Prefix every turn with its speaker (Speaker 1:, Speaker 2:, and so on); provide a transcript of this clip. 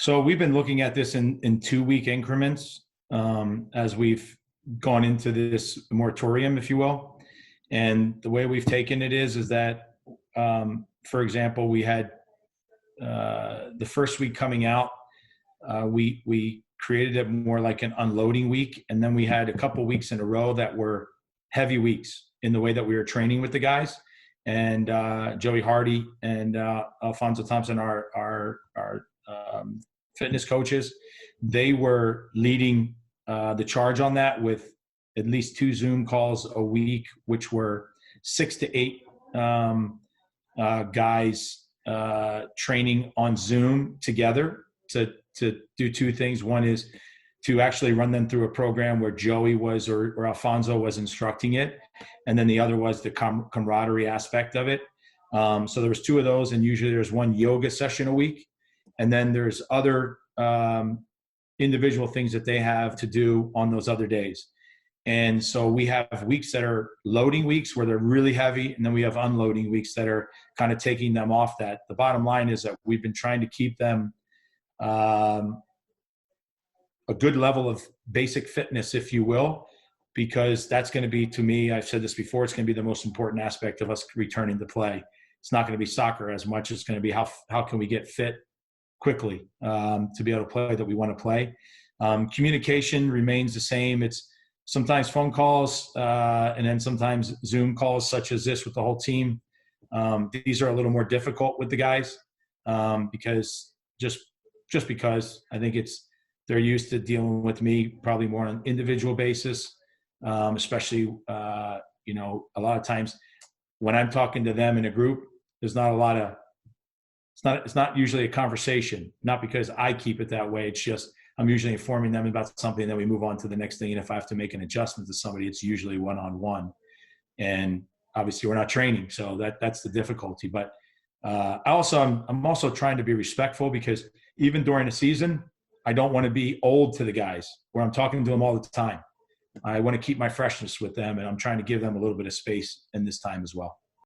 Speaker 1: So we've been looking at this in 2-week increments as we've gone into this moratorium, if you will. And the way we've taken it is that, for example, we had the first week coming out, we created it more like an unloading week. And then we had a couple weeks in a row that were heavy weeks in the way that we were training with the guys. And Joey Hardy and Alfonso Thompson, our fitness coaches, they were leading the charge on that with at least 2 Zoom calls a week, which were 6 to 8 guys training on Zoom together to do 2 things. One is to actually run them through a program where Joey was or Alfonso was instructing it. And then the other was the camaraderie aspect of it. So there was 2 of those, and usually there's 1 yoga session a week. And then there's other individual things that they have to do on those other days. And so we have weeks that are loading weeks where they're really heavy, and then we have unloading weeks that are kind of taking them off that. The bottom line is that we've been trying to keep them a good level of basic fitness, if you will, because that's going to be, to me, I've said this before, it's going to be the most important aspect of us returning to play. It's not going to be soccer as much. It's going to be how can we get fit quickly to be able to play that we want to play. Communication remains the same. It's sometimes phone calls and then sometimes Zoom calls such as this with the whole team. These are a little more difficult with the guys because just because I think they're used to dealing with me probably more on an individual basis, especially, a lot of times when I'm talking to them in a group, there's not a lot of, it's not usually a conversation, not because I keep it that way. It's just, I'm usually informing them about something, then we move on to the next thing. And if I have to make an adjustment to somebody, it's usually one-on-one. And obviously we're not training, so that's the difficulty. But I'm also trying to be respectful, because even during the season, I don't want to be old to the guys where I'm talking to them all the time. I want to keep my freshness with them, and I'm trying to give them a little bit of space in this time as well.